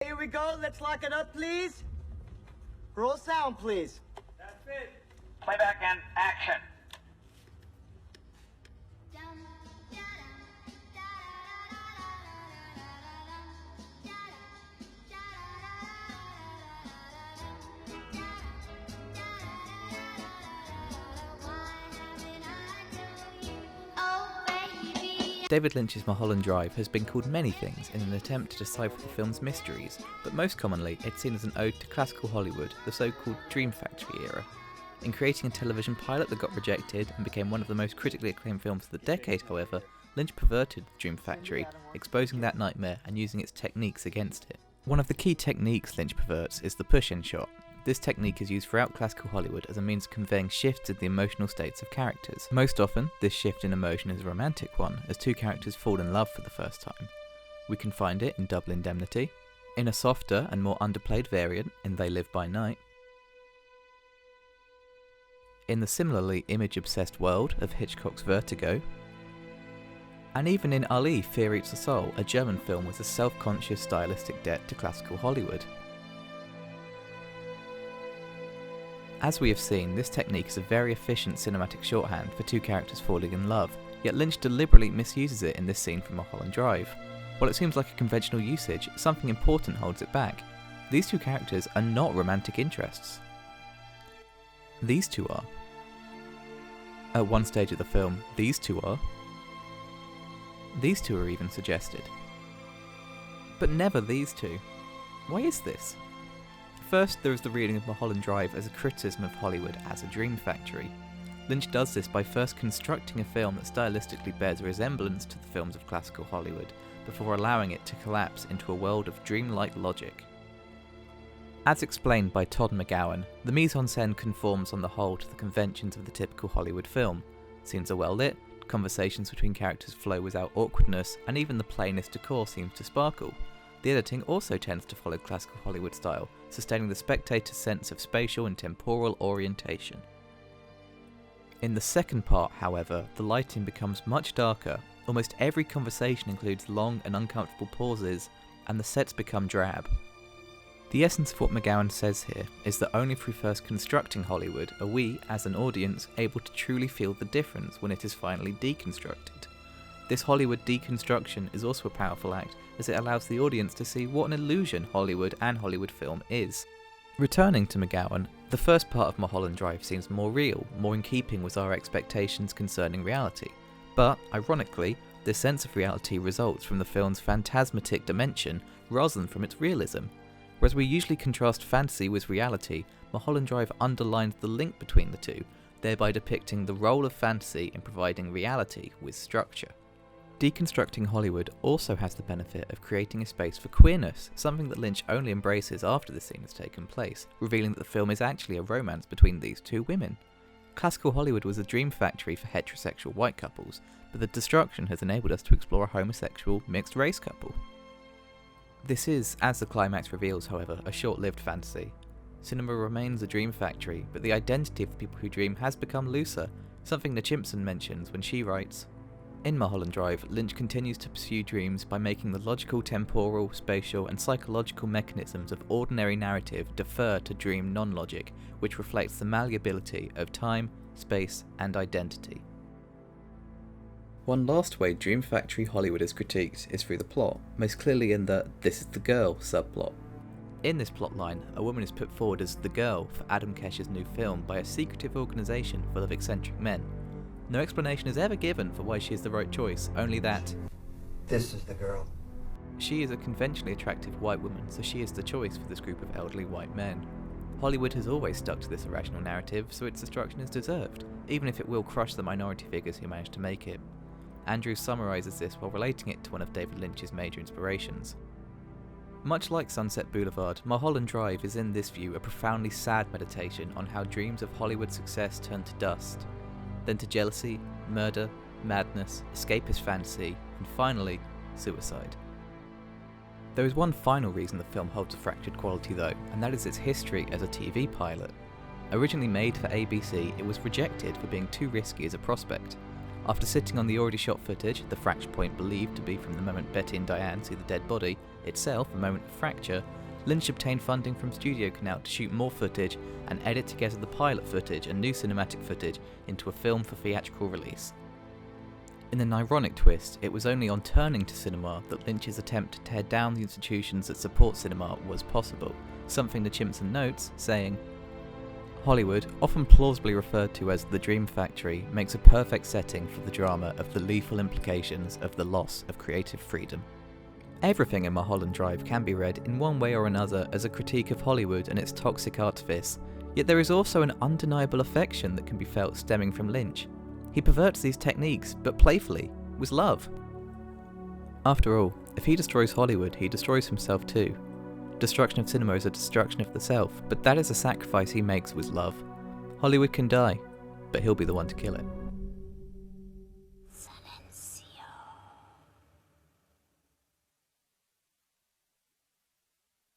Here we go. Let's lock it up, please. Roll sound, please. That's it. Playback and action. David Lynch's Mulholland Drive has been called many things in an attempt to decipher the film's mysteries, but most commonly it's seen as an ode to classical Hollywood, the so-called Dream Factory era. In creating a television pilot that got rejected and became one of the most critically acclaimed films of the decade, however, Lynch perverted the Dream Factory, exposing that nightmare and using its techniques against it. One of the key techniques Lynch perverts is the push-in shot. This technique is used throughout classical Hollywood as a means of conveying shifts in the emotional states of characters. Most often, this shift in emotion is a romantic one, as two characters fall in love for the first time. We can find it in Double Indemnity, in a softer and more underplayed variant in They Live by Night, in the similarly image-obsessed world of Hitchcock's Vertigo, and even in Ali, Fear Eats the Soul, a German film with a self-conscious stylistic debt to classical Hollywood. As we have seen, this technique is a very efficient cinematic shorthand for two characters falling in love, yet Lynch deliberately misuses it in this scene from Mulholland Drive. While it seems like a conventional usage, something important holds it back. These two characters are not romantic interests. These two are. At one stage of the film, these two are. These two are even suggested. But never these two. Why is this? First, there is the reading of Mulholland Drive as a criticism of Hollywood as a dream factory. Lynch does this by first constructing a film that stylistically bears a resemblance to the films of classical Hollywood, before allowing it to collapse into a world of dreamlike logic. As explained by Todd McGowan, the mise-en-scène conforms on the whole to the conventions of the typical Hollywood film. Scenes are well lit, conversations between characters flow without awkwardness, and even the plainest decor seems to sparkle. The editing also tends to follow classical Hollywood style, sustaining the spectator's sense of spatial and temporal orientation. In the second part, however, the lighting becomes much darker, almost every conversation includes long and uncomfortable pauses, and the sets become drab. The essence of what McGowan says here is that only through first constructing Hollywood are we, as an audience, able to truly feel the difference when it is finally deconstructed. This Hollywood deconstruction is also a powerful act, as it allows the audience to see what an illusion Hollywood and Hollywood film is. Returning to McGowan, the first part of Mulholland Drive seems more real, more in keeping with our expectations concerning reality. But, ironically, this sense of reality results from the film's phantasmatic dimension rather than from its realism. Whereas we usually contrast fantasy with reality, Mulholland Drive underlines the link between the two, thereby depicting the role of fantasy in providing reality with structure. Deconstructing Hollywood also has the benefit of creating a space for queerness, something that Lynch only embraces after the scene has taken place, revealing that the film is actually a romance between these two women. Classical Hollywood was a dream factory for heterosexual white couples, but the destruction has enabled us to explore a homosexual, mixed-race couple. This is, as the climax reveals, however, a short-lived fantasy. Cinema remains a dream factory, but the identity of the people who dream has become looser, something Nachimson mentions when she writes, "In Mulholland Drive, Lynch continues to pursue dreams by making the logical, temporal, spatial, and psychological mechanisms of ordinary narrative defer to dream non-logic, which reflects the malleability of time, space, and identity." One last way Dream Factory Hollywood is critiqued is through the plot, most clearly in the "this is the girl" subplot. In this plotline, a woman is put forward as the girl for Adam Kesh's new film by a secretive organisation full of eccentric men. No explanation is ever given for why she is the right choice, only that This is the girl. she is a conventionally attractive white woman, so she is the choice for this group of elderly white men. Hollywood has always stuck to this irrational narrative, so its destruction is deserved, even if it will crush the minority figures who manage to make it. Andrews summarises this while relating it to one of David Lynch's major inspirations. Much like Sunset Boulevard, Mulholland Drive is in this view a profoundly sad meditation on how dreams of Hollywood success turn to dust, then to jealousy, murder, madness, escapist fantasy, and finally, suicide. There is one final reason the film holds a fractured quality though, and that is its history as a TV pilot. Originally made for ABC, it was rejected for being too risky as a prospect. After sitting on the already shot footage, the fracture point believed to be from the moment Betty and Diane see the dead body, itself a moment of fracture, Lynch obtained funding from Studio Canal to shoot more footage and edit together the pilot footage and new cinematic footage into a film for theatrical release. In an ironic twist, it was only on turning to cinema that Lynch's attempt to tear down the institutions that support cinema was possible, something the Chimpson notes, saying, "Hollywood, often plausibly referred to as the Dream Factory, makes a perfect setting for the drama of the lethal implications of the loss of creative freedom." Everything in Mulholland Drive can be read in one way or another as a critique of Hollywood and its toxic artifice, yet there is also an undeniable affection that can be felt stemming from Lynch. He perverts these techniques, but playfully, with love. After all, if he destroys Hollywood, he destroys himself too. Destruction of cinema is a destruction of the self, but that is a sacrifice he makes with love. Hollywood can die, but he'll be the one to kill it.